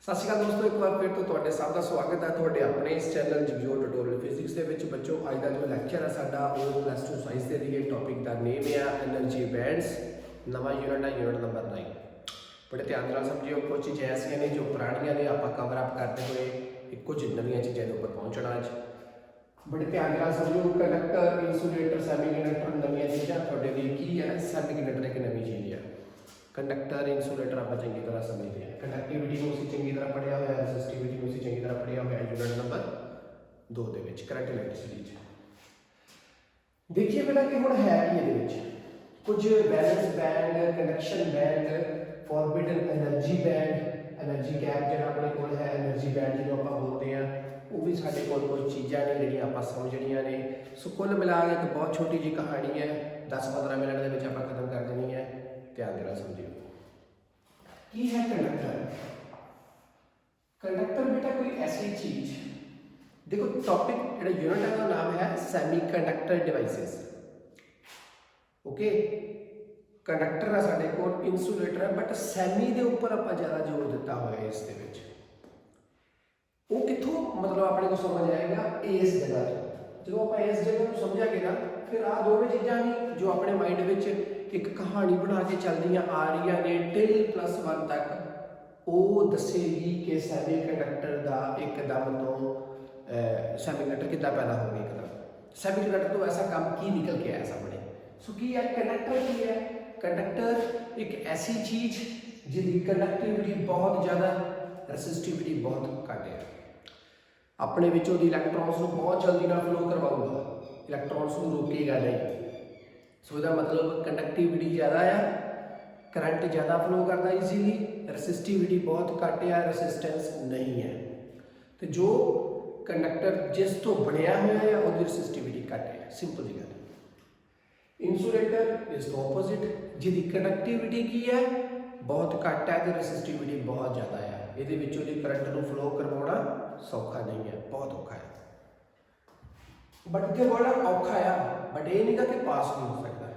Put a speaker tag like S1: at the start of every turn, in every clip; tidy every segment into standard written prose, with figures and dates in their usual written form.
S1: ਸਤਿ ਸ਼੍ਰੀ ਅਕਾਲ ਦੋਸਤੋ, ਇੱਕ ਵਾਰ ਫਿਰ ਤੋਂ ਤੁਹਾਡੇ ਸਭ ਦਾ ਸਵਾਗਤ ਹੈ ਤੁਹਾਡੇ ਆਪਣੇ ਇਸ ਚੈਨਲ ਜੀਓ ਟਿਊਟੋਰੀਅਲ ਫਿਜ਼ਿਕਸ ਦੇ ਵਿੱਚ। ਬੱਚੋ ਅੱਜ ਦਾ ਜੋ ਲੈਕਚਰ ਹੈ ਸਾਡਾ ਉਹ +2 ਸਾਇੰਸ ਦੇ ਲਈ ਟੌਪਿਕ ਦਾ ਨੇਮ ਹੈ એનર્ਜੀ ਬੈਂਡਸ। ਨਵਾਂ ਯੂਨਿਟ ਹੈ ਯੂਨਿਟ ਨੰਬਰ 9। ਬੜੇ ਧਿਆਨ ਨਾਲ ਸਮਝਿਓ, ਕੁਝ ਚੀਜ਼ਾਂ ਐਸੀਆਂ ਨੇ ਜੋ ਪੁਰਾਣੀਆਂ ਨੇ ਆਪਾਂ ਕਵਰ ਅਪ ਕਰਦੇ ਹੋਏ ਕੁਝ ਨਵੀਆਂ ਚੀਜ਼ਾਂ ਦੇ ਉੱਪਰ ਪਹੁੰਚਣਾ ਅੱਜ। ਬੜੇ ਧਿਆਨ ਨਾਲ ਸਮਝਿਓ, ਕੰਡਕਟਰ, ਇਨਸੂਲੇਟਰ, ਸੈਮੀਕੰਡਕਟਰ ਨਵੀਆਂ ਚੀਜ਼ਾਂ ਤੁਹਾਡੇ ਲਈ ਕੀ ਹੈ। ਸੈਮੀਕੰਡਕਟਰ ਇੱਕ ਨਵੀਂ ਚੀਜ਼ ਹੈ। कंडक्टर इनसूलेटर आप चंगी तरह समझते हैं। कंडक्टिविटी को उसी चंगी तरह पढ़िया हुआ, रेसिस्टिविटी को उसी चंगी तरह पढ़िया हुआ यूनिट नंबर 2 ਦੇ ਵਿੱਚ करंट इलेक्ट्रिसिटी। देखिए पहला कि हुण है कि ਇਹਦੇ ਵਿੱਚ कुछ balance band, conduction band, forbidden energy band, energy gap ਜਿਹੜਾ ਆਪਣੇ ਕੋਲ ਹੈ, एनर्जी बैंड ਜਿਹਨੂੰ ਆਪਾਂ ਬੋਲਦੇ ਆ, ਉਹ ਵੀ ਸਾਡੇ ਕੋਲ ਕੁਝ ਚੀਜ਼ਾਂ ਨੇ ਜਿਹੜੀਆਂ ਆਪਾਂ ਸਮਝਣੀਆਂ ਨੇ। ਸੋ ਕੁੱਲ ਮਿਲਾ ਕੇ ਇੱਕ ਬਹੁਤ ਛੋਟੀ ਜਿਹੀ ਕਹਾਣੀ ਹੈ, 10-15 ਮਿੰਟ ਦੇ ਵਿੱਚ ਆਪਾਂ ਖਤਮ ਕਰ ਦੇਣੀ ਹੈ। ध्यान देना समझिए की है कंडक्टर। कंडक्टर बेटा कोई ऐसी चीज, देखो टॉपिक जो यूनिट का नाम है सैमीकंडक्टर डिवाइसेस। ओके, कंडक्टर है साडे कोल, इंसुलेटर है, बट सैमी के उपर आप ज़्यादा जोर दिता हुआ है। इस वो कितों मतलब अपने को समझ आएगा इस जगह जो आप इस जगह को समझांगे ना, फिर आ दोवें चीज़ां ही जो अपने माइंड में एक कहानी बना के चलदियाँ आ रही ने टिल +1 तक, वो दसेगी कि सैमीकंडक्टर का एकदम तो सैमीकंडक्टर कितना पैदा हो गया, एकदम सैमीकंडक्टर तो ऐसा काम की निकल के आया सामने। सो की है कंडक्टर, की है कंडक्टर एक ऐसी चीज़ जिसकी कंडक्टिविटी बहुत ज़्यादा, रेसिस्टिविटी बहुत घट है। अपने विचों दी इलैक्ट्रॉन्स को बहुत जल्दी ना फ्लो करवाऊगा, इलैक्ट्रॉन्स को रोकेगा नहीं। सो इसका मतलब कंडक्टिविटी ज़्यादा है, करंट ज़्यादा फ्लो करता ईजीली, रेसिस्टिविटी बहुत घट है, रेसिस्टेंस नहीं है। तो जो कंडक्टर जिस तो बनया हुआ है उसकी रेसिस्टिविटी घट है, सिंपल जी गल। इंसुलेटर इस तो ऑपोजिट, जिसकी कंडक्टिविटी की है बहुत घट है तो रेसिस्टिविटी बहुत ज़्यादा है। ये करंट को फ्लो करवाना सौखा नहीं है, बहुत औखा है। बट इतने बड़ा औखा है, बट ये नहीं कि पास नहीं हो सकता।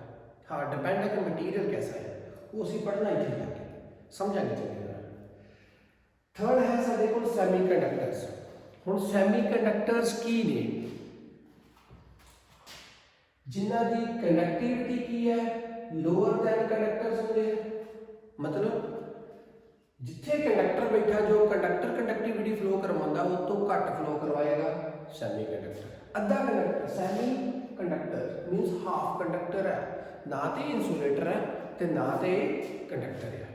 S1: हाँ, डिपेंड है कि मटीरियल कैसा है, वो असीं पढ़ना ही चाहिए, समझांगे चाहिए। थर्ड है साडे कोल सैमीकंडक्टर्स। हुण सैमीकंडक्टर्स की ने जिन्हां दी कंडक्टिविटी की है लोअर दैन कंडक्टर्स होंदे। मतलब जिथे कंडक्टर बैठा, जो कंडक्टर कंडक्टिविटी फ्लो करवाउंदा उस तो घट फ्लो करवाएगा सैमीकंडक्टर। अद्धा conductor semi conductor means half conductor है, ना तो इंसुलेटर है तो ना तो कंडक्टर है।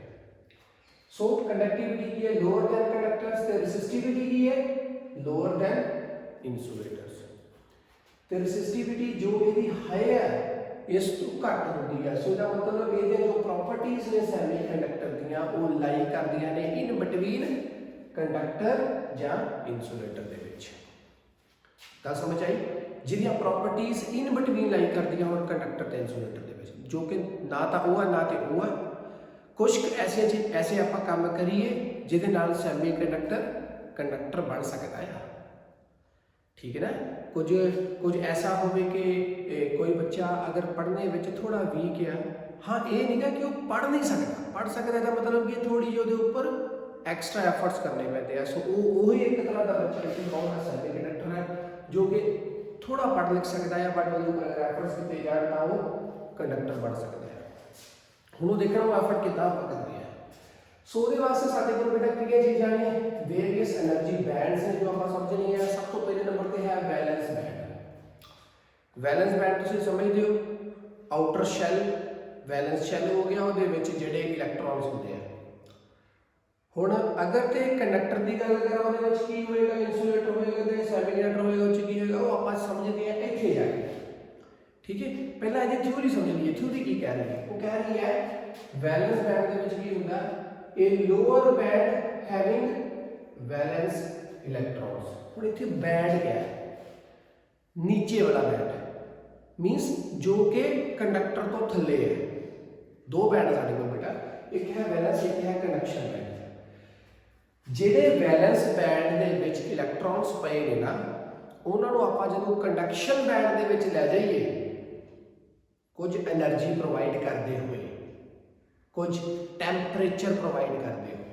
S1: सो कंडक्टिविटी की है लोअर दैन कंडक्टर्स, तो रेसिस्टिविटी की है लोअर दैन इंसुलेटर्स। तो रेसिस्टिविटी जो यदि हाई है इस तो घट होती है। सो इसका मतलब ये जो प्रॉपर्टीज ने सैमी कंडक्टर दियां वो लाई करदियां ने इन बिटवीन कंडक्टर या इंसुलेटर दे विच। ਤਾਂ समझ आई, जिहदियां प्रॉपर्टीज इन बिटवीन लाई करदियां और कंडक्टर ते इंसुलेटर दे विच, जो कि ना तो वो है ना तो वो है। कुछ ऐसे आप काम करिए जिहदे नाल सैमी कंडक्टर बन सकता है, ठीक है ना। कुछ ऐसा हो कि कोई बच्चा अगर पढ़ने में थोड़ा वीक है, हाँ ये नहीं कि वो पढ़ नहीं सकता, पढ़ सकता है मतलब कि थोड़ी जो ऊपर एक्स्ट्रा एफर्ट्स करने पैते हैं। सो वो एक तरह का बच्चा इतनी बहुत सैमी कंडक्टर है जो कि थोड़ा पढ़ लिख सकता है, बट वो अगर एफर्ट्स किए जाए तो वो कंडक्टर बन सकता है। हूँ देखना वो एफर्ट कितना करते हैं। सो वो वास्ते साढ़े को बेटा किहड़ियां चीज़ां ने वेरियस एनर्जी बैंड्स ने जो आप समझनी है। सब तो पहले नंबर पर है बैलेंस बैंड। बैलेंस बैंड तुसीं समझदे हो, आउटर शैल बैलेंस शैल हो गया, वो जिहड़े इलैक्ट्रॉन्स होंदे हैं। हुण अगर तो कंडक्टर की गल करा वो की होएगा, इंसुलेटर होएगा तो सैमीकंडक्टर होएगा, उस की होएगा वो आप समझते हैं इत्थे जाके, ठीक है। पहला ये थ्योरी समझ लीजिए, थ्योरी की कह रही है, वो कह रही है बैलेंस बैंड के की होंदा ए lower band having valence electrons. हुण इत्थे बैंड क्या है, नीचे वाला बैंड मीनस जो कि कंडक्टर तो थल्ले है। दो बैंड साडे कोल बेटा, एक है वैलेंस, एक है कंडक्शन बैंड। ਜਿਹੜੇ ਵੈਲੈਂਸ ਬੈਂਡ ਦੇ ਵਿੱਚ ਇਲੈਕਟ੍ਰॉन्स ਪਏ ਨੇ ਨਾ, ਉਹਨਾਂ ਨੂੰ ਆਪਾਂ ਜਦੋਂ ਕੰਡਕਸ਼ਨ ਬੈਂਡ ਦੇ ਵਿੱਚ ਲੈ ਜਾਈਏ, ਕੁਝ એનર્ਜੀ ਪ੍ਰੋਵਾਈਡ ਕਰਦੇ ਹੋਏ, ਕੁਝ ਟੈਂਪਰੇਚਰ ਪ੍ਰੋਵਾਈਡ ਕਰਦੇ ਹੋਏ,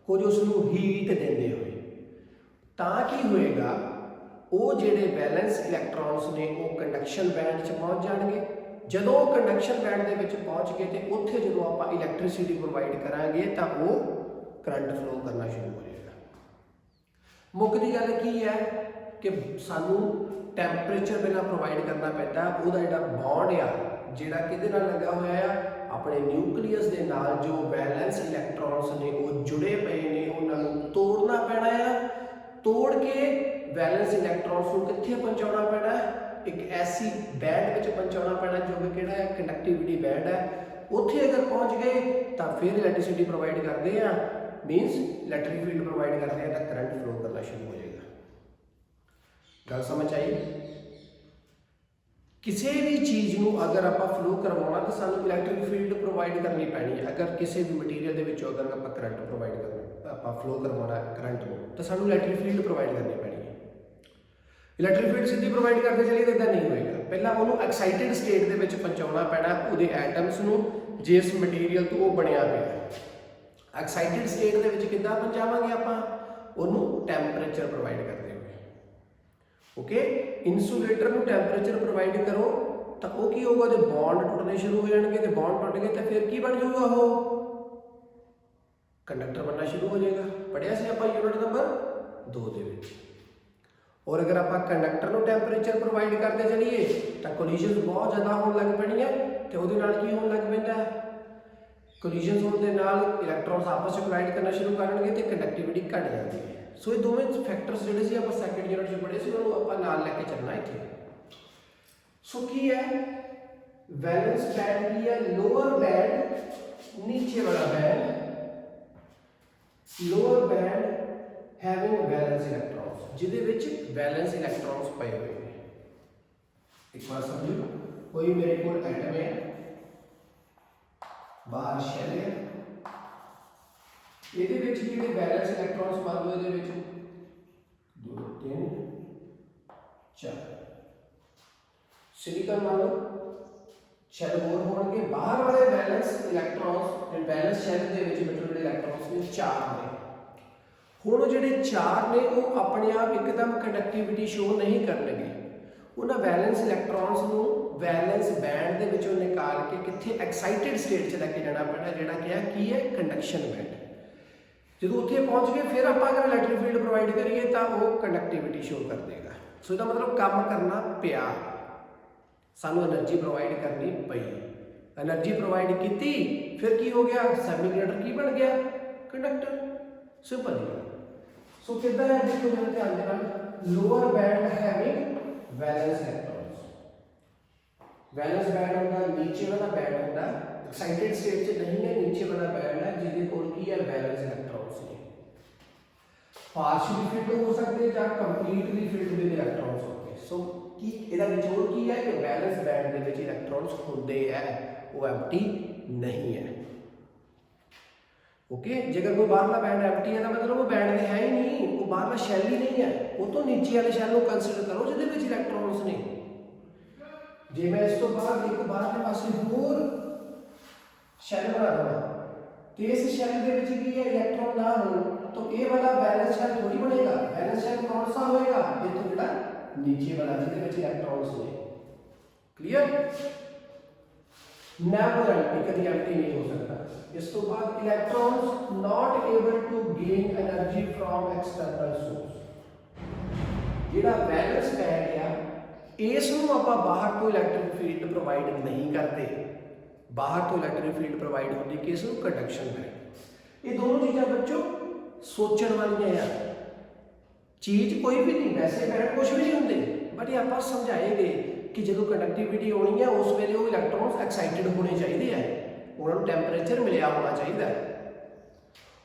S1: ਕੁਝ ਉਸ ਨੂੰ ਹੀਟ ਦਿੰਦੇ ਹੋਏ, ਤਾਂ ਕੀ ਹੋਏਗਾ, ਉਹ ਜਿਹੜੇ ਵੈਲੈਂਸ ਇਲੈਕਟ੍ਰੋਨਸ ਨੇ ਉਹ ਕੰਡਕਸ਼ਨ ਬੈਂਡ 'ਚ ਪਹੁੰਚ ਜਾਣਗੇ। ਜਦੋਂ ਉਹ ਕੰਡਕਸ਼ਨ ਬੈਂਡ ਦੇ ਵਿੱਚ ਪਹੁੰਚ ਗਏ ਤੇ ਉੱਥੇ ਜਦੋਂ ਆਪਾਂ ਇਲੈਕਟ੍ਰਿਸਿਟੀ ਪ੍ਰੋਵਾਈਡ ਕਰਾਂਗੇ ਤਾਂ ਉਹ ਕਰੰਟ ਫਲੋ ਕਰਨਾ ਸ਼ੁਰੂ ਹੋ ਜਾਏਗਾ। ਮੁੱਕਦੀ ਗੱਲ ਕੀ ਹੈ ਕਿ ਸਾਨੂੰ ਟੈਂਪਰੇਚਰ ਪਹਿਲਾਂ ਪ੍ਰੋਵਾਈਡ ਕਰਨਾ ਪੈਂਦਾ। ਉਹਦਾ ਜਿਹੜਾ ਬੌਂਡ ਆ, ਜਿਹੜਾ ਕਿਹਦੇ ਨਾਲ ਲੱਗਾ ਹੋਇਆ ਆ, ਆਪਣੇ ਨਿਊਕਲੀਅਸ ਦੇ ਨਾਲ ਜੋ ਵੈਲੈਂਸ ਇਲੈਕਟ੍ਰੋਨਸ ਨੇ ਉਹ ਜੁੜੇ ਪਏ ਨੇ, ਉਹਨਾਂ ਨੂੰ ਤੋੜਨਾ ਪੈਣਾ ਆ। ਤੋੜ ਕੇ ਵੈਲੈਂਸ ਇਲੈਕਟ੍ਰੋਨਸ ਨੂੰ ਕਿੱਥੇ ਪਹੁੰਚਾਉਣਾ ਪੈਣਾ, ਇੱਕ ਐਸੀ ਬੈਂਡ ਵਿੱਚ ਪਹੁੰਚਾਉਣਾ ਪੈਣਾ ਜੋ ਕਿ ਕਿਹੜਾ ਹੈ, ਕੰਡਕਟਿਵਿਟੀ ਬੈਂਡ ਹੈ। ਉੱਥੇ ਅਗਰ ਪਹੁੰਚ ਗਏ ਤਾਂ ਫਿਰ ਇਲੈਕਟ੍ਰਿਸਿਟੀ ਪ੍ਰੋਵਾਈਡ ਕਰਦੇ ਆ, ਮੀਨਸ ਇਲੈਕਟ੍ਰਿਕ ਫੀਲਡ ਪ੍ਰੋਵਾਈਡ ਕਰਦੇ ਆ ਤਾਂ ਕਰੰਟ ਫਲੋ ਕਰਨਾ ਸ਼ੁਰੂ ਹੋ ਜਾਏਗਾ। ਗੱਲ ਸਮਝ ਆਈ? ਕਿਸੇ ਵੀ ਚੀਜ਼ ਨੂੰ ਅਗਰ ਆਪਾਂ ਫਲੋ ਕਰਵਾਉਣਾ ਤਾਂ ਸਾਨੂੰ ਇਲੈਕਟ੍ਰਿਕ ਫੀਲਡ ਪ੍ਰੋਵਾਈਡ ਕਰਨੀ ਪੈਣੀ ਹੈ। ਅਗਰ ਕਿਸੇ ਵੀ ਮਟੀਰੀਅਲ ਦੇ ਵਿੱਚੋਂ ਅਗਰ ਆਪਾਂ ਕਰੰਟ ਪ੍ਰੋਵਾਈਡ ਕਰਨਾ, ਆਪਾਂ ਫਲੋ ਕਰਵਾਉਣਾ ਕਰੰਟ ਨੂੰ, ਤਾਂ ਸਾਨੂੰ ਇਲੈਕਟ੍ਰਿਕ ਫੀਲਡ ਪ੍ਰੋਵਾਈਡ ਕਰਨੀ ਪੈਣੀ ਹੈ। ਇਲੈਕਟ੍ਰਿਕ ਫੀਲਡ ਸਿੱਧੀ ਪ੍ਰੋਵਾਈਡ ਕਰਦੇ ਚਲੀਏ ਤਾਂ ਇੱਦਾਂ ਨਹੀਂ ਹੋਏਗਾ। ਪਹਿਲਾਂ ਉਹਨੂੰ ਐਕਸਾਈਟਿਡ ਸਟੇਟ ਦੇ ਵਿੱਚ ਪਹੁੰਚਾਉਣਾ ਪੈਣਾ ਉਹਦੇ ਐਟਮਸ ਨੂੰ, ਜਿਸ ਮਟੀਰੀਅਲ ਤੋਂ ਉਹ ਬਣਿਆ ਪਿਆ। ਐਕਸਾਈਟਿਡ ਸਟੇਟ ਦੇ ਵਿੱਚ ਕਿੱਦਾਂ ਪਹੁੰਚਾਵਾਂਗੇ ਆਪਾਂ ਉਹਨੂੰ, ਟੈਂਪਰੇਚਰ ਪ੍ਰੋਵਾਈਡ ਕਰਦੇ ਹੋਏ। ਓਕੇ, ਇਨਸੂਲੇਟਰ ਨੂੰ ਟੈਂਪਰੇਚਰ ਪ੍ਰੋਵਾਈਡ ਕਰੋ ਤਾਂ ਉਹ ਕੀ ਹੋਊਗਾ, ਉਹਦੇ ਬੌਂਡ ਟੁੱਟਣੇ ਸ਼ੁਰੂ ਹੋ ਜਾਣਗੇ ਤੇ ਬੌਂਡ ਟੁੱਟ ਗਏ ਤਾਂ ਫਿਰ ਕੀ ਬਣ ਜਾਊਗਾ, ਉਹ ਕੰਡਕਟਰ ਬਣਨਾ ਸ਼ੁਰੂ ਹੋ ਜਾਏਗਾ। ਪੜ੍ਹਿਆ ਸੀ ਆਪਾਂ ਯੂਨਿਟ ਨੰਬਰ 2 ਦੇ ਵਿੱਚ। ਔਰ ਅਗਰ ਆਪਾਂ ਕੰਡਕਟਰ ਨੂੰ ਟੈਂਪਰੇਚਰ ਪ੍ਰੋਵਾਈਡ ਕਰਦੇ ਚਲੀਏ ਤਾਂ ਕੋਲੀਜਨਸ ਬਹੁਤ ਜ਼ਿਆਦਾ ਹੋਣ ਲੱਗ ਪੈਣੀਆਂ ਤੇ ਉਹਦੇ ਨਾਲ ਕੀ ਹੋਣ ਲੱਗ ਪੈਂਦਾ, ਕੋਲੀਜਨਸ ਹੋਣ ਦੇ ਨਾਲ ਇਲੈਕਟ੍ਰੋਨਸ ਆਪਸ ਵਿੱਚ ਕੋਲਾਈਡ ਕਰਨਾ ਸ਼ੁਰੂ ਕਰਨਗੇ ਤੇ ਕੰਡਕਟਿਵਿਟੀ ਘਟ ਜਾਂਦੀ ਹੈ। ਸੋ ਇਹ ਦੋਵੇਂ ਫੈਕਟਰਸ ਜਿਹੜੇ ਸੀ ਆਪਾਂ ਸੈਕੰਡ ਯੂਨਿਟ 'ਚ ਪੜ੍ਹੇ ਸੀ, ਉਹਨੂੰ ਆਪਾਂ ਨਾਲ ਲੈ ਕੇ ਚੱਲਣਾ ਇੱਥੇ। ਸੋ ਕੀ ਹੈ, ਵੈਲੈਂਸ ਬੈਂਡ ਕੀ ਹੈ, ਲੋਅਰ ਬੈਂਡ, ਨੀਚੇ ਵਾਲਾ band, lower band having wellness electrons, ਜਿਹਦੇ ਵਿੱਚ ਵੈਲੈਂਸ ਇਲੈਕਟ੍ਰੋਨਸ ਪਏ ਹੋਏ ਨੇ। ਇੱਕ ਵਾਰ ਸਮਝੋ, ਕੋਈ ਮੇਰੇ ਕੋਲ ਐਟਮ ਹੈ, ਬਾਹਰ ਸ਼ੈਲ ਹੈ, ਇਹਦੇ ਵਿੱਚ ਜਿਹੜੇ ਵੈਲੈਂਸ ਇਲੈਕਟ੍ਰੋਨਸ ਮੰਨ ਲਓ, ਇਹਦੇ ਵਿੱਚ 2 3 4 ਸਿਲੀਕਨ ਮੰਨ ਲਓ, ਸ਼ੈਲ ਹੋਰ ਹੋਣਗੇ। ਬਾਹਰ ਵਾਲੇ ਵੈਲੈਂਸ ਇਲੈਕਟ੍ਰੋਨਸ, ਵੈਲੈਂਸ ਸ਼ੈਲ ਦੇ ਵਿੱਚ ਜਿਹੜੇ ਇਲੈਕਟ੍ਰੋਨਸ ਨੇ 4 ਨੇ। ਹੁਣ ਜਿਹੜੇ 4 ਨੇ ਉਹ ਆਪਣੇ ਆਪ ਇੱਕਦਮ ਕੰਡਕਟਿਵਿਟੀ ਸ਼ੋ ਨਹੀਂ ਕਰਨਗੇ। ਉਹਨਾਂ ਵੈਲੈਂਸ ਇਲੈਕਟ੍ਰੋਨਸ ਨੂੰ ਵੈਲੈਂਸ ਬੈਂਡ ਦੇ ਵਿੱਚੋਂ ਨਿਕਾਲ ਕੇ ਕਿੱਥੇ, ਐਕਸਾਈਟਿਡ ਸਟੇਟ 'ਚ ਲੈ ਕੇ ਜਾਣਾ ਪੈਣਾ, ਜਿਹੜਾ ਕਿ ਕੀ ਹੈ, ਕੰਡਕਸ਼ਨ ਬੈਂਡ। ਜਦੋਂ ਉੱਥੇ ਪਹੁੰਚ ਗਏ ਫਿਰ ਆਪਾਂ ਅਗਰ ਇਲੈਕਟ੍ਰਿਕ ਫੀਲਡ ਪ੍ਰੋਵਾਈਡ ਕਰੀਏ ਤਾਂ ਉਹ ਕੰਡਕਟਿਵਿਟੀ ਸ਼ੋ ਕਰ ਦੇਗਾ। ਸੋ ਇਹਦਾ ਮਤਲਬ ਕੰਮ ਕਰਨਾ ਪਿਆ, ਸਾਨੂੰ એનર્ਜੀ ਪ੍ਰੋਵਾਈਡ ਕਰਨੀ ਪਈ। એનર્ਜੀ ਪ੍ਰੋਵਾਈਡ ਕੀਤੀ, ਫਿਰ ਕੀ ਹੋ ਗਿਆ, ਸੈਮੀਕੰਡਕਟਰ ਕੀ ਬਣ ਗਿਆ, ਕੰਡਕਟਰ। ਸਿੰਪਲ ਹੀ। ਸੋ ਕਿੱਦਾਂ ਹੈ, ਦੇਖੋ ਜਰਾ ਧਿਆਨ ਦੇ ਨਾਲ, lower band having wellness electrons. Wellness band ਹੁੰਦਾ, ਨੀਚੇ ਵਾਲਾ ਬੈਂਡ ਹੁੰਦਾ, ਐਕਸਾਈਟਿਡ ਸਟੇਟ 'ਚ ਨਹੀਂ ਹੈ, ਨੀਚੇ ਵਾਲਾ ਬੈਂਡ ਹੈ ਜਿਹਦੇ ਕੋਲ ਕੀ ਹੈ, ਵੈਲੈਂਸ ਇਲੈਕਟ੍ਰੋਨਸ ਨੇ। ਪਾਰਸ਼ੀਅਲੀ ਫਿਲਡ ਹੋ ਸਕਦੇ ਜਾਂ ਕੰਪਲੀਟਲੀ ਫਿਲਡ ਵਿਦ ਇਲੈਕਟ੍ਰੋਨਸ ਹੋਣਗੇ। ਸੋ ਕੀ ਇਹਦਾ ਨਿਚੋੜ ਕੀ ਹੈ ਕਿ ਵੈਲੈਂਸ ਬੈਂਡ ਦੇ ਵਿੱਚ ਇਲੈਕਟ੍ਰੋਨਸ ਹੁੰਦੇ ਹੈ, ਉਹ ਐਮਟੀ ਨਹੀਂ ਹੈ। ਓਕੇ, ਜੇਕਰ ਕੋਈ ਬਾਹਰਲਾ ਬੈਂਡ ਐਮਟੀ ਹੈ ਤਾਂ ਮਤਲਬ ਉਹ ਬੈਂਡ ਦੇ ਹੈ ਹੀ ਨਹੀਂ, ਉਹ ਬਾਹਰਲਾ ਸ਼ੈਲ ਹੀ ਨਹੀਂ ਹੈ। ਉਹ ਤੋਂ ਨੀਚੇ ਵਾਲੇ ਸ਼ੈਲ ਨੂੰ ਕੰਸੀਡਰ ਕਰੋ ਜਿਹਦੇ ਵਿੱਚ ਇਲੈਕਟ੍ਰੋਨਸ ਨੇ। ਜੇ ਮੈਂ ਇਸ ਤੋਂ ਬਾਅਦ ਇੱਕ ਬਾਹਰਲੇ ਪਾਸੇ ਹੋਰ ਸ਼ੈਲ ਬਣਾ ਦਵਾਂ ਤੇ ਇਸ ਸ਼ੈਲ ਦੇ ਵਿੱਚ ਕੀ ਹੈ, ਇਲੈਕਟ੍ਰੋਨ ਨਾ ਹੋਣ ਤਾਂ ਇਹ ਵਾਲਾ ਵੈਲੈਂਸ ਸ਼ੈਲ ਥੋੜੀ ਬਣੇਗਾ। ਵੈਲੈਂਸ ਸ਼ੈਲ ਕੌਣ ਸਾ ਹੋਏਗਾ, ਇਹ ਤੋਂ ਜਿਹੜਾ नीचे वाला ਜਿਹਦੇ ਵਿੱਚ ਇਲੈਕਟ੍ਰੋਨਸ ਨੇ। ਕਲੀਅਰ? ਨੈਵਰ ਐਮਟੀ, ਕਦੀ ਐਮਟੀ ਨਹੀਂ ਹੋ ਸਕਦਾ। ਇਸ ਤੋਂ ਬਾਅਦ electrons not able to gain energy from external source. ਜਿਹੜਾ ਵੈਲੈਂਸ ਬੈਂਡ ਆ, ਇਸ ਨੂੰ ਆਪਾਂ ਬਾਹਰ ਤੋਂ ਇਲੈਕਟ੍ਰਿਕ ਫੀਲਡ ਪ੍ਰੋਵਾਈਡ ਨਹੀਂ ਕਰਦੇ। ਬਾਹਰ ਤੋਂ ਇਲੈਕਟ੍ਰਿਕ ਫੀਲਡ ਪ੍ਰੋਵਾਈਡ ਹੁੰਦੀ ਕਿਸ ਨੂੰ, ਕੰਡਕਸ਼ਨ ਬੈਂਡ। ਇਹ ਦੋਨੋਂ ਚੀਜ਼ਾਂ ਬੱਚੋ ਸੋਚਣ ਵਾਲੀਆਂ ਆ। ਚੀਜ਼ ਕੋਈ ਵੀ ਨਹੀਂ, ਵੈਸੇ ਬੈਂਡ ਕੁਝ ਵੀ ਨਹੀਂ ਹੁੰਦੇ, ਬਟ ਇਹ ਆਪਾਂ ਸਮਝਾਏਗੇ ਕਿ ਜਦੋਂ ਕੰਡਕਟਿਵਿਟੀ ਹੋਣੀ ਹੈ ਉਸ ਵੇਲੇ ਉਹ ਇਲੈਕਟ੍ਰੋਨਸ ਐਕਸਾਈਟਿਡ ਹੋਣੇ ਚਾਹੀਦੇ ਆ, ਉਹਨਾਂ ਨੂੰ ਟੈਂਪਰੇਚਰ ਮਿਲਿਆ ਹੋਣਾ ਚਾਹੀਦਾ।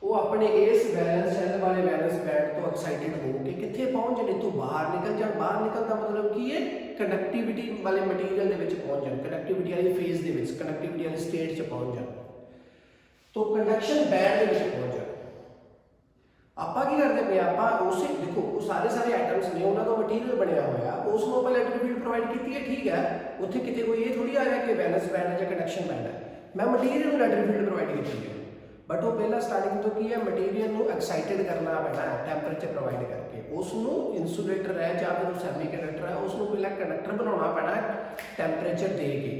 S1: ਉਹ ਆਪਣੇ ਇਸ ਵੈਲੈਂਸ ਸ਼ੈਲ ਵਾਲੇ ਵੈਲੈਂਸ ਬੈਂਡ ਤੋਂ ਐਕਸਾਈਟਿਡ ਹੋ ਕੇ ਕਿੱਥੇ ਪਹੁੰਚ ਜਾਣ, ਤੋਂ ਬਾਹਰ ਨਿਕਲ ਜਾਣ। ਬਾਹਰ ਨਿਕਲਣ ਦਾ ਮਤਲਬ ਕੀ ਹੈ, ਕੰਡਕਟਿਵਿਟੀ ਵਾਲੇ ਮਟੀਰੀਅਲ ਦੇ ਵਿੱਚ ਪਹੁੰਚ ਜਾਣ, ਕੰਡਕਟਿਵਿਟੀ ਵਾਲੀ ਫੇਜ਼ ਦੇ ਵਿੱਚ, ਕੰਡਕਟਿਵਿਟੀ ਵਾਲੀ ਸਟੇਟ 'ਚ ਪਹੁੰਚ ਜਾਣ, ਤੋਂ ਕੰਡਕਸ਼ਨ ਬੈਂਡ ਦੇ ਵਿੱਚ ਪਹੁੰਚ ਜਾਣ। ਆਪਾਂ ਕੀ ਕਰਦੇ ਪਏ, ਆਪਾਂ ਉਸੇ ਦੇਖੋ ਉਹ ਸਾਰੇ ਐਟਮਸ ਨੇ, ਉਹਨਾਂ ਦਾ ਮਟੀਰੀਅਲ ਬਣਿਆ ਹੋਇਆ, ਉਸ ਨੂੰ ਆਪਾਂ ਇਲੈਕਟ੍ਰਿਕ ਫੀਲਡ ਪ੍ਰੋਵਾਈਡ ਕੀਤੀ ਹੈ, ਠੀਕ ਹੈ। ਉੱਥੇ ਕਿਤੇ ਕੋਈ ਇਹ ਥੋੜੀ ਆ ਰਿਹਾ ਕਿ ਵੈਲੈਂਸ ਬੈਂਡ ਹੈ ਜਾਂ ਕੰਡਕਸ਼ਨ ਬੈਂਡ ਹੈ। ਮੈਂ ਮਟੀਰੀਅਲ ਨੂੰ ਇਲੈਕਟ੍ਰਿਕ ਫੀਲਡ ਪ੍ਰੋਵਾਈਡ ਕੀਤੀ ਹੈ, बट वो पहला स्टार्टिंग तो की है मटीरियल को एक्साइटेड करना पैना है टैंपरेचर प्रोवाइड करके उसनों इंसुलेटर है या फिर सैमी कंडक्टर है उसनों पहला कंडक्टर बनाना पैना है टैंपरेचर दे के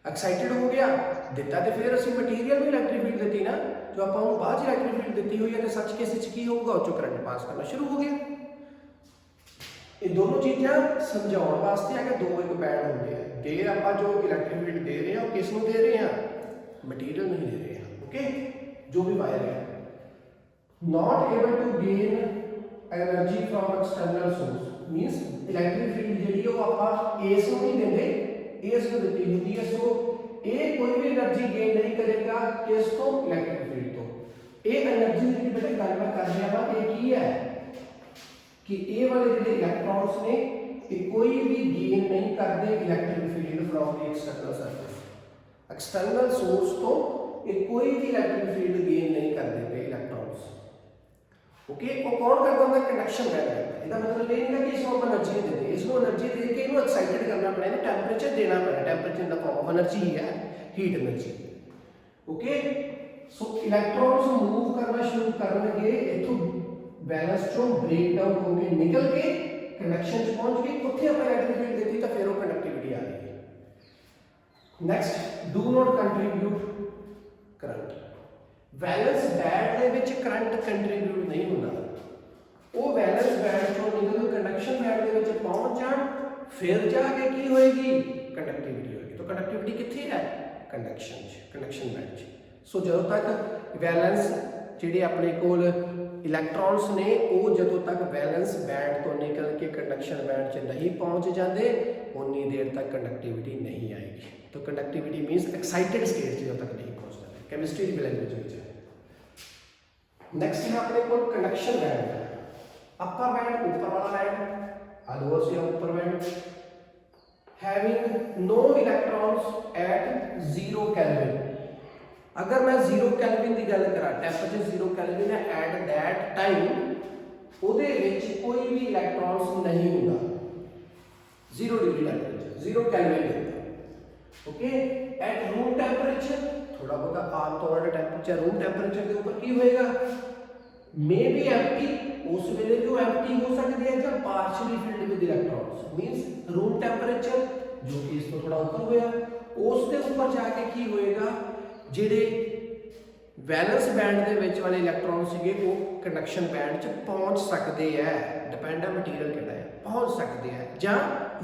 S1: एक्साइटेड हो गया दिता तो फिर असं मटीरियल में इलैक्ट्रिक फील्ड दी ना जो आप बाद इलैक्ट्रिक फील्ड दी हुई है तो सच केस की होगा उस करंट पास करना शुरू हो गया ये दोनों चीज़ा समझाने वास्ते है कि दो एक बैंड होंगे हैं दे आप जो इलैक्ट्रिक फील्ड दे रहे हैं किस दे रहे हैं मटीरियल नहीं दे रहे हैं ओके जो भी वायर है not able to gain energy from external source means electric field जी आप इस नहीं देंगे इस दी होती है सो ये कोई भी एनर्जी गेन नहीं करेगा किस तो इलैक्ट्रिक फील्ड तो ये एनर्जी की बेटे गल मैं कर रहा हाँ ये की है कि ये वाले जो इलैक्ट्रॉन्स ने ये कोई भी गेन नहीं करते electric field from the external surface external source तो ये कोई भी इलैक्ट्रिक फील्ड गेन नहीं करते पे इलैक्ट्रॉन्स ओके वो कौन करता होगा कंडक्शन बैंड करता है इसका मतलब ये नहीं कि इसको एनर्जी नहीं देते इसको एनर्जी दे के इनको एक्साइटेड करना पड़ेगा टेंपरेचर देना पड़ेगा temperature in the form of energy ही है heat energy okay so electrons move करना शुरू करनगे इथों बैलेंस चो ब्रेक डाउन होके निकल के कंडक्शन च पहुंच गए उत्थे अपन इलैक्ट्रिक फील्ड देती तो फिर वो कंडक्टिविटी आ गई next do not contribute current balance band they which current contribute नहीं होता वो बैलेंस बैंड चो निकल कंडक्शन बैंड दे विच पहुंच जाण फिर जाके की होएगी कंडक्टिविटी होएगी तो कंडक्टिविटी कित्थे है कंडक्शन बैंड च सो जदों तक बैलेंस जिहड़े अपने कोल इलैक्ट्रॉन्स ने वो जदों तक बैलेंस बैंड तो निकल के कंडक्शन बैंड च नहीं पहुंच जाते उन्नी देर तक कंडक्टिविटी नहीं आएगी तो कंडक्टिविटी मीन्स एक्साइटेड स्टेट जो तक नहीं पहुंच जाते केमिस्ट्री की लैंग्वेज में नेक्स्ट है अपने को कंडक्शन बैंड अपर बैंड ऊपर वाला बैंड लोअर से ऊपर band having no electrons at 0 kelvin अगर मैं 0 केल्विन की गल करा टेंपरेचर 0 केल्विन है एट दैट टाइम ਉਹਦੇ ਵਿੱਚ कोई भी इलैक्ट्रॉन्स नहीं होगा 0 degree temperature 0 kelvin okay at room temperature थोड़ा बहुत आमतौर टेंपरेचर रूम टेंपरेचर के ऊपर की होएगा मे बी एम्प्टी उस वेले जो एम्प्टी हो सकती है जब partially filled with electrons means room temperature जो कि इस तो थोड़ा ऊपर होया उस दे ऊपर जाके की होएगा ਜਿਹੜੇ ਵੈਲੈਂਸ ਬੈਂਡ ਦੇ ਵਿੱਚ ਵਾਲੇ ਇਲੈਕਟ੍ਰੋਨ ਸੀਗੇ ਉਹ ਕੰਡਕਸ਼ਨ ਬੈਂਡ 'ਚ ਪਹੁੰਚ ਸਕਦੇ ਆ ਡਿਪੈਂਡ ਆ ਮਟੀਰੀਅਲ ਕਿਹੜਾ ਹੈ ਪਹੁੰਚ ਸਕਦੇ ਆ ਜਾਂ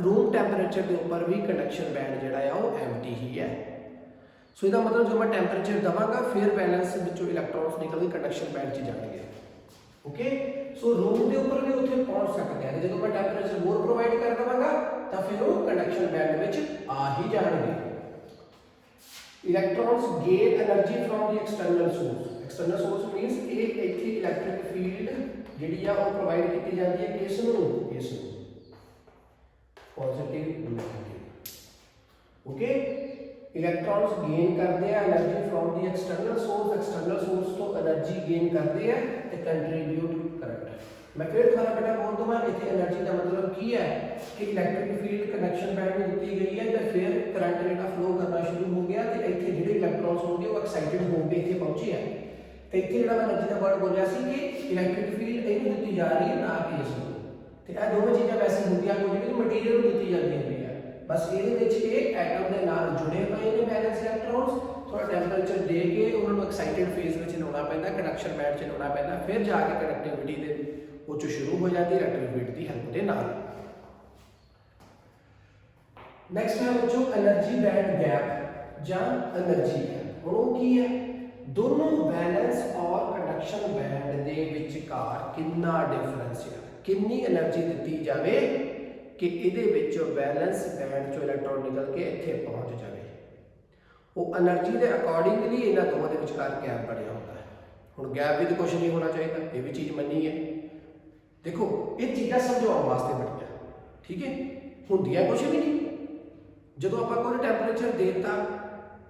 S1: ਰੂਮ ਟੈਂਪਰੇਚਰ ਦੇ ਉੱਪਰ ਵੀ ਕੰਡਕਸ਼ਨ ਬੈਂਡ ਜਿਹੜਾ ਆ ਉਹ ਐਮਟੀ ਹੀ ਹੈ ਸੋ ਇਹਦਾ ਮਤਲਬ ਜੋ ਮੈਂ ਟੈਂਪਰੇਚਰ ਦਵਾਂਗਾ ਫਿਰ ਵੈਲੈਂਸ ਵਿੱਚੋਂ ਇਲੈਕਟ੍ਰੋਨਸ ਨਿਕਲ ਕੇ ਕੰਡਕਸ਼ਨ ਬੈਂਡ 'ਚ ਜਾਣਗੇ ਓਕੇ ਸੋ ਰੂਮ ਦੇ ਉੱਪਰ ਵੀ ਉੱਥੇ ਪਹੁੰਚ ਸਕਦੇ ਆ ਜਦੋਂ ਮੈਂ ਟੈਂਪਰੇਚਰ ਹੋਰ ਪ੍ਰੋਵਾਈਡ ਕਰ ਦਵਾਂਗਾ ਤਾਂ ਫਿਰ ਉਹ ਕੰਡਕਸ਼ਨ ਬੈਂਡ ਵਿੱਚ ਆ ਹੀ ਜਾਣਗੇ electrons gain energy from the external source means ये इथे इलैक्ट्रिक फील्ड जिहड़ी आ वो प्रोवाइड की जाती है किस नूं पॉजिटिव नेगेटिव ओके इलैक्ट्रॉन्स गेन करते हैं energy from the external source तो एनर्जी गेन करते हैं ते कंट्रीब्यूट करंट मैं फिर थोड़ा बेटा बोल दूंगा इथे एनर्जी का मतलब की है कि इलैक्ट्रिक फील्ड कनेक्शन बैंड में दी गई है तो फिर करंट जेड़ा फ्लो करना शुरू हो गया तो इथे जेडे इलैक्ट्रॉन्स होंगे वो एक्साइटेड होके इथे पहुंचे हैं तो इथे जेड़ा मैं एनर्जी का वर्ड बोलिया सी कि इलैक्ट्रिक फील्ड इन्हें दी जा रही है ना कि इसको तो ये दोनों चीज़ें वैसे होंदियां कोई भी मटीरियल दी जाती है बस ये विच ये एटम के नाल जुड़े हुए ने बैलेंस इलैक्ट्रॉन्स थोड़ा टेंपरेचर दे के उन्होंने एक्साइटेड फेज में लाना पैंदा कंडक्शन बैंड च लाना पैंदा फिर जाके कंडक्टिविटी दे वो जो शुरू हो जाती है इलैक्ट्रिक फील्ड की हेल्प के नाल नेक्स्ट है बच्चों एनर्जी बैंड गैप या एनर्जी गैप हुण वो की है दोनों बैलेंस और कंडक्शन बैंड दे विचकार कितना डिफरेंस है कितनी एनर्जी दी जाए कि इहदे विच बैलेंस बैंड चो इलैक्ट्रॉन निकल के इत्थे पहुंच जाए वो एनर्जी के अकॉर्डिंगली इन्हां दोवां दे विचकार गैप बनिया होता है हुण गैप भी तो कुछ नहीं होना चाहिए ये भी चीज़ मनी है देखो ये चीज़ां समझाने वास्ते बढ़िया ठीक है होंदियां कुछ भी नहीं जो आप कोई टैंपरेचर देता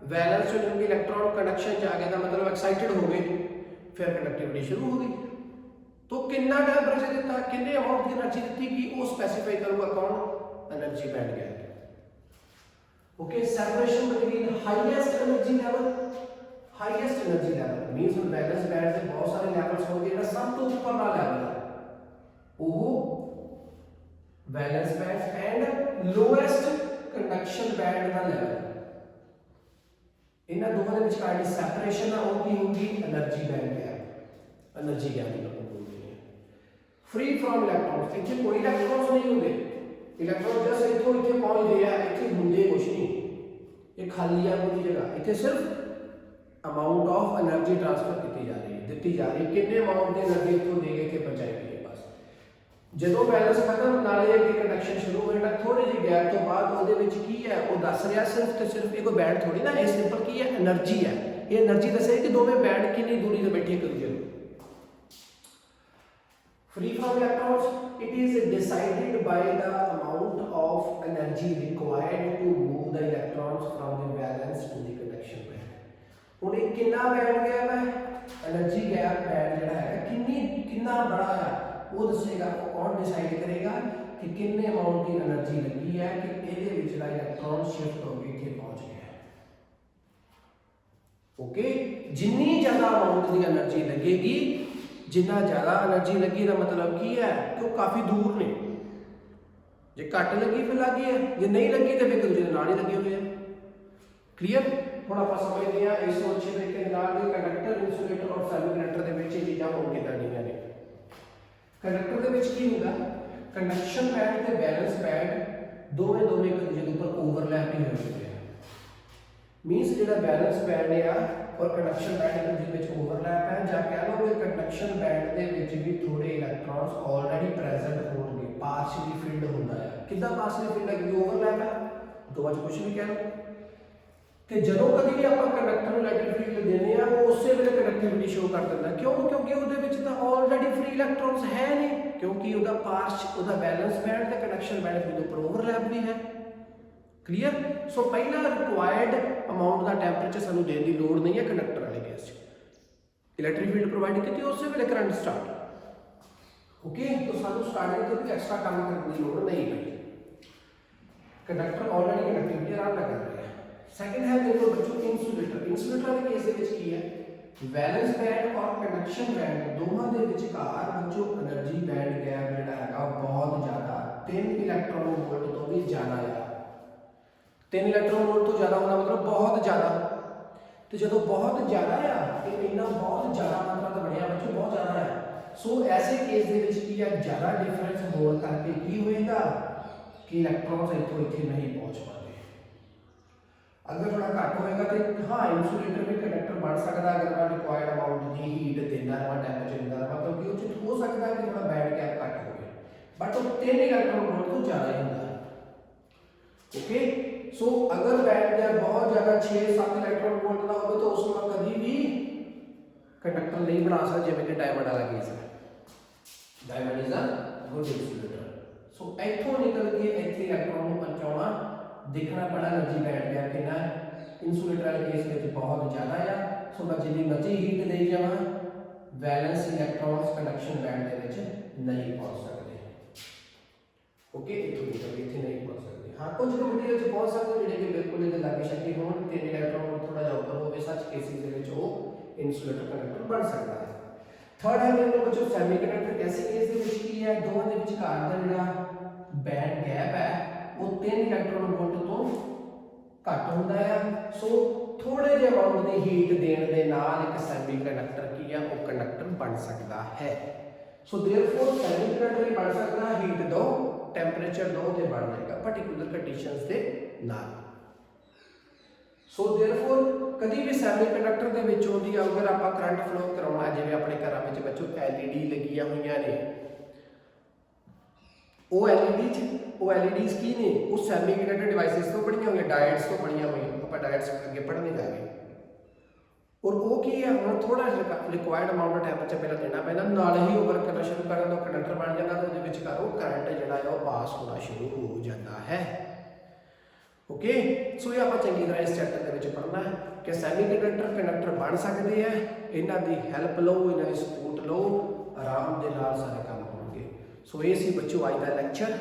S1: वैलेंस जो इलैक्ट्रॉन कंडक्शन च आ गया मतलब एक्साइटेड हो गए फिर कंडक्टिविटी शुरू हो गई तो कितना टैंपरेचर दिता कितने अमाउंट की एनर्जी दी कि वो स्पेसिफाई करूँगा कौन energy band gap okay separation between highest energy level highest energy level मीनस balance band के बहुत सारे लैवल्स होंगे, जो सब तो उपरला लैवल है वो balance band and lowest conduction band का लैवल। इन्हां दोवां दे विचकार दी सैपरेशन आ वो की होगी energy band gap, energy gap जिहਨੂੰ बोलते हैं। फ्री फ्रॉम इलेक्ट्रॉन्स, इत्थे कोई इलेक्ट्रॉन्स नहीं होंगे, इलेक्ट्रॉन जस्ट इत्थों इत्थे पहुंचदे आ, इत्थे हुंदे कुछ नहीं, ये खाली आ पूरी जगह। इत्थे सिर्फ अमाउंट ऑफ एनर्जी ट्रांसफर की जा रही है, दी जा रही है, कितने अमाउंट की एनर्जी इत्थों दे के इत्थे पहुंचाई गई है बस। जो बैलेंस खत्म नाले अगे कंडक्शन शुरू हो जाता, थोड़ी जी गैप तो बाद ਉਹਦੇ ਵਿੱਚ ਕੀ ਹੈ ਉਹ ਦੱਸ ਰਿਹਾ ਸਿਰਫ ਤੇ ਸਿਰਫ ਇਹ ਕੋਈ ਬੈਂਡ ਥੋੜੀ ਨਾ, ਇਹ ਸਿੰਪਲ ਕੀ ਹੈ એનર્ਜੀ ਹੈ। ਇਹ એનર્ਜੀ ਦੱਸੇ ਕਿ ਦੋਵੇਂ ਬੈਂਡ ਕਿੰਨੀ ਦੂਰੀ ਤੇ ਬੈਠੇ ਇੱਕ ਦੂਜੇ ਨੂੰ। Free from electrons, it is decided by the amount of energy required to move the electrons from the valence to the conduction band। ਹੁਣ ਇਹ ਕਿੰਨਾ ਬੈਂਡ ਗੈਪ ਹੈ, એનર્ਜੀ ਗੈਪ ਬੈਂਡ ਜਿਹੜਾ ਹੈ ਕਿੰਨਾ बड़ा है वो दसेगा। वो कौन डिसाइड करेगा कि कितने अमाउंट की एनर्जी लगी है कि ਇਹਦੇ ਵਿਚਲਾ ਇਲੈਕਟ੍ਰॉन शिफ्ट हो के ਇੱਥੇ पहुंच गया है। ओके, जिन्नी ज्यादा अमाउंट की एनर्जी लगेगी, जिन्ना ज्यादा एनर्जी लगी का मतलब की है कि वो काफी दूर ने, जे घट लगी फिर लगी है, जे नहीं लगी तो फिर दूसरे नाल ही लगे हुए हैं। क्लीयर? ਹੁਣ ਆਪਾਂ ਸਮਝਦੇ ਹਾਂ ਇਸ ਤੋਂ ਅੱਛੇ ਤਰੀਕੇ ਨਾਲ ਕਿ ਕੰਡਕਟਰ, ਇਨਸੂਲੇਟਰ ਔਰ ਸੈਮੀਕੰਡਕਟਰ ਦੇ ਵਿੱਚ ਇਹ ਚੀਜ਼ਾਂ ਹੋਣ ਕਿਦਾਂ ਦੀਆਂ ਨੇ। कंडक्टर के विच की होगा, कंडक्शन बैंड ते बैलेंस बैंड दोवें एक दूसरे के ऊपर ओवरलैप ही हो चुके हैं। मीनस जिहड़ा बैलेंस बैंड है और कंडक्शन बैंड एक दूसरे विच ओवरलैप है, जां कह लो कि कंडक्शन बैंड दे विच भी थोड़े इलेक्ट्रॉन्स ऑलरेडी प्रेजेंट होणगे, पार्शियली फिल्ड हुंदा है। किदां पार्शियली फिल्ड है कि ओवरलैप है, दोवां च कुछ भी कह लो कि ਜਦੋਂ कभी भी आप कंडक्टर ਨੂੰ इलैक्ट्रिक फील्ड देने ਆ ਉਹ ਉਸੇ ਵੇਲੇ ਕੰਡਕਟਿਵਿਟੀ ਸ਼ੋ ਕਰ ਦਿੰਦਾ। ਕਿਉਂ? ਕਿਉਂਕਿ ਉਹਦੇ ਵਿੱਚ ਤਾਂ ਆਲਰੇਡੀ ਫ੍ਰੀ ਇਲੈਕਟ੍ਰॉन्स ਹੈ ਨਹੀਂ, ਕਿਉਂਕਿ ਉਹਦਾ ਉਹਦਾ ਬੈਲੈਂਸ ਬੈਂਡ ਤੇ ਕੰਡਕਸ਼ਨ ਬੈਂਡ ਦੇ ਉੱਪਰ ਓਵਰਲੈਪ ਵੀ ਹੈ। ਕਲੀਅਰ? ਸੋ ਪਹਿਲਾ ਰਿਕੁਆਇਰਡ ਅਮਾਉਂਟ ਦਾ ਟੈਂਪਰੇਚਰ ਸਾਨੂੰ ਦੇਣ ਦੀ ਲੋੜ ਨਹੀਂ ਹੈ ਕੰਡਕਟਰ ਵਾਲੇ ਕੇਸ 'ਚ। ਇਲੈਕਟ੍ਰਿਕ ਫੀਲਡ ਪ੍ਰੋਵਾਈਡ ਕੀਤੀ ਉਸੇ ਵੇਲੇ ਕਰੰਟ ਸਟਾਰਟ। ਓਕੇ, ਤਾਂ ਸਾਨੂੰ ਸਟਾਰਟਿੰਗ ਤੋਂ ਕੋਈ ਐਕਸਟਰਾ ਕੰਮ ਕਰਨ ਦੀ ਲੋੜ ਨਹੀਂ ਪਈ, ਕੰਡਕਟਰ ਆਲਰੇਡੀ ਕੰਡਕਟਿਵਿਟੀ ਆਰਾਮ ਨਾਲ ਕਰ ਰਿਹਾ ਹੈ। सेकंड है देखो बच्चों इंसुलेटर। इंसुलेटर के केस दे विच की है, वैलेंस बैंड और कंडक्शन बैंड दोनों दे विचकार बच्चों एनर्जी बैंड गैप जिहड़ा हैगा बहुत ज्यादा 3 इलेक्ट्रॉन वोल्ट तो भी ज्यादा है। 3 इलेक्ट्रॉन वोल्ट तो ज्यादा होना मतलब बहुत ज्यादा, तो जो बहुत ज्यादा है तो इतना बहुत ज्यादा मात्रा का बनया बच्चों बहुत ज्यादा है। सो ऐसे केस दे विच की है ज्यादा डिफरेंस होने करके की होएगा कि इलेक्ट्रॉन्स इत्थों इत्थे नहीं पहुंच पाते। अगर थोड़ा घट होएगा तो हाँ इंसुलेटर में कंडक्टर बन सकता है, अगर मैं रिक्वायर्ड अमाउंट की हीट देना रहा, टेंपरेचर देना रहा, क्योंकि उचित हो सकता है कि थोड़ा बैंड गैप घट हो गया, बट वो 3 इलेक्ट्रॉन वोल्ट तो ज़्यादा ही होता है। ओके, सो अगर बैंड गैप बहुत ज़्यादा 6-7 इलेक्ट्रॉन वोल्ट का हो तो उसमें कभी भी कंडक्टर नहीं बना सकता, जिवें कि डायमंड वाला केस है। Diamond is a good insulator. So इत्थों निकल के इत्थे इलेक्ट्रॉन को पहुंचाना देखना बड़ा एनर्जी बैंड गैप कितना है। इंसुलेटर वाले केस में बहुत ज़्यादा है, सो मैं जितनी मर्जी हीट दे जावा वैलेंस इलेक्ट्रॉन्स कंडक्शन बैंड के विच नहीं पहुंच सकते। ओके, इत्थों निकल के इत्थे नहीं पहुंच सकते। हाँ, कुछ मटीरियल पहुंच सकते जिहड़े कि बिल्कुल इहदे लागे छागे होण, 3 इलेक्ट्रॉन थोड़ा जिहा उपर होवे, सच केसिस दे विच वो इंसुलेटर कंडक्टर बन सकता है। थर्ड है मेरे बच्चों सेमीकंडक्टर। कैसे केस दे विच की है, दोवां दे विचकार दा जिहड़ा बैंड गैप है वो 3 इलेक्ट्रॉन वोल्ट तो घट होंदा है। सो थोड़े जे अमाउंट की हीट देने दे नाल एक सेमीकंडक्टर की है वो कंडक्टर बन सकता है। सो देयरफॉर सेमीकंडक्टर ही बन सकता है, हीट दो टेंपरेचर दो तो बन जाएगा पर्टिकुलर कंडीशंस के नाल। सो देयरफॉर कभी भी सेमीकंडक्टर के विच होंदी अगर आप करंट फ्लो कराउणा, जिवें अपने घरां विच बच्चों LED लगियां होईयां ने, वो एलईडीज की ने वो सेमीकंडक्टर डिवाइसेस तो बनिया हुई, डायोड्स तो बनिया हुई, आप डायोड्स अगे पढ़ने जाएंगे। और वो की है हम थोड़ा रिक्वायर्ड अमाउंट ऑफ टेंपरेचर पहले देना पैना, नाल ही ओवर करना शुरू कर दो, कंडक्टर बन जाता तो उहदे विचकार करंट जिहड़ा है वो पास होना शुरू हो जाता है। ओके, सो ये आप चंगी तरह इस चैप्टर के विच पढ़ना है कि सेमीकंडक्टर कंडक्टर बन सकते हैं, इन्हां दी हैल्प लो, इन्हां दी सपोर्ट लो, आराम दे नाल सारे काम होणगे। सो ये सी बच्चों अज का लैक्चर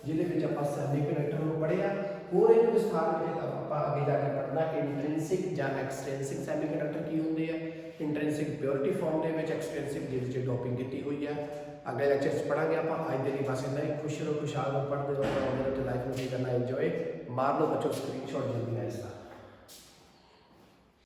S1: जिहदे विच आपां सेमीकंडक्टर नूं पढ़िया, ਹੋਰ ਇਹਨੂੰ ਵਿਸਥਾਰ ਵਿੱਚ ਆਪਾਂ ਅੱਗੇ ਜਾ ਕੇ ਪੜ੍ਹਨਾ ਇੰਟ੍ਰਿੰਸਿਕ ਜਾਂ ਐਕਸਟ੍ਰਿੰਸਿਕ ਸੈਮੀਕੰਡਕਟਰ ਕੀ ਹੁੰਦੇ ਆ, ਇੰਟ੍ਰਿੰਸਿਕ ਪਿਓਰਿਟੀ ਫਾਰਮ ਦੇ ਵਿੱਚ, ਐਕਸਟ੍ਰਿੰਸਿਕ ਜਿਹਦੇ ਵਿੱਚ ਡੋਪਿੰਗ ਕੀਤੀ ਹੋਈ ਆ। ਅਗਲੇ ਲੈਕਚਰ 'ਚ ਪੜਾਂਗੇ ਆਪਾਂ। ਅੱਜ ਦੇ ਲਈ ਬਸ ਇੰਨਾ ਹੀ। ਖੁਸ਼ ਰਹੋ, ਖੁਸ਼ਹਾਲ ਰਹੋ, ਪੜ੍ਹਦੇ ਰਹੋ, ਲਾਈਫ ਨੂੰ ਕੀ ਕਰਨਾ ਇੰਜੋਏ। ਮਾਰ ਲਓ ਬੱਚੋ ਸਕਰੀਨਸ਼ਾਟ ਜਲਦੀ ਨਾਲ ਇਸਦਾ।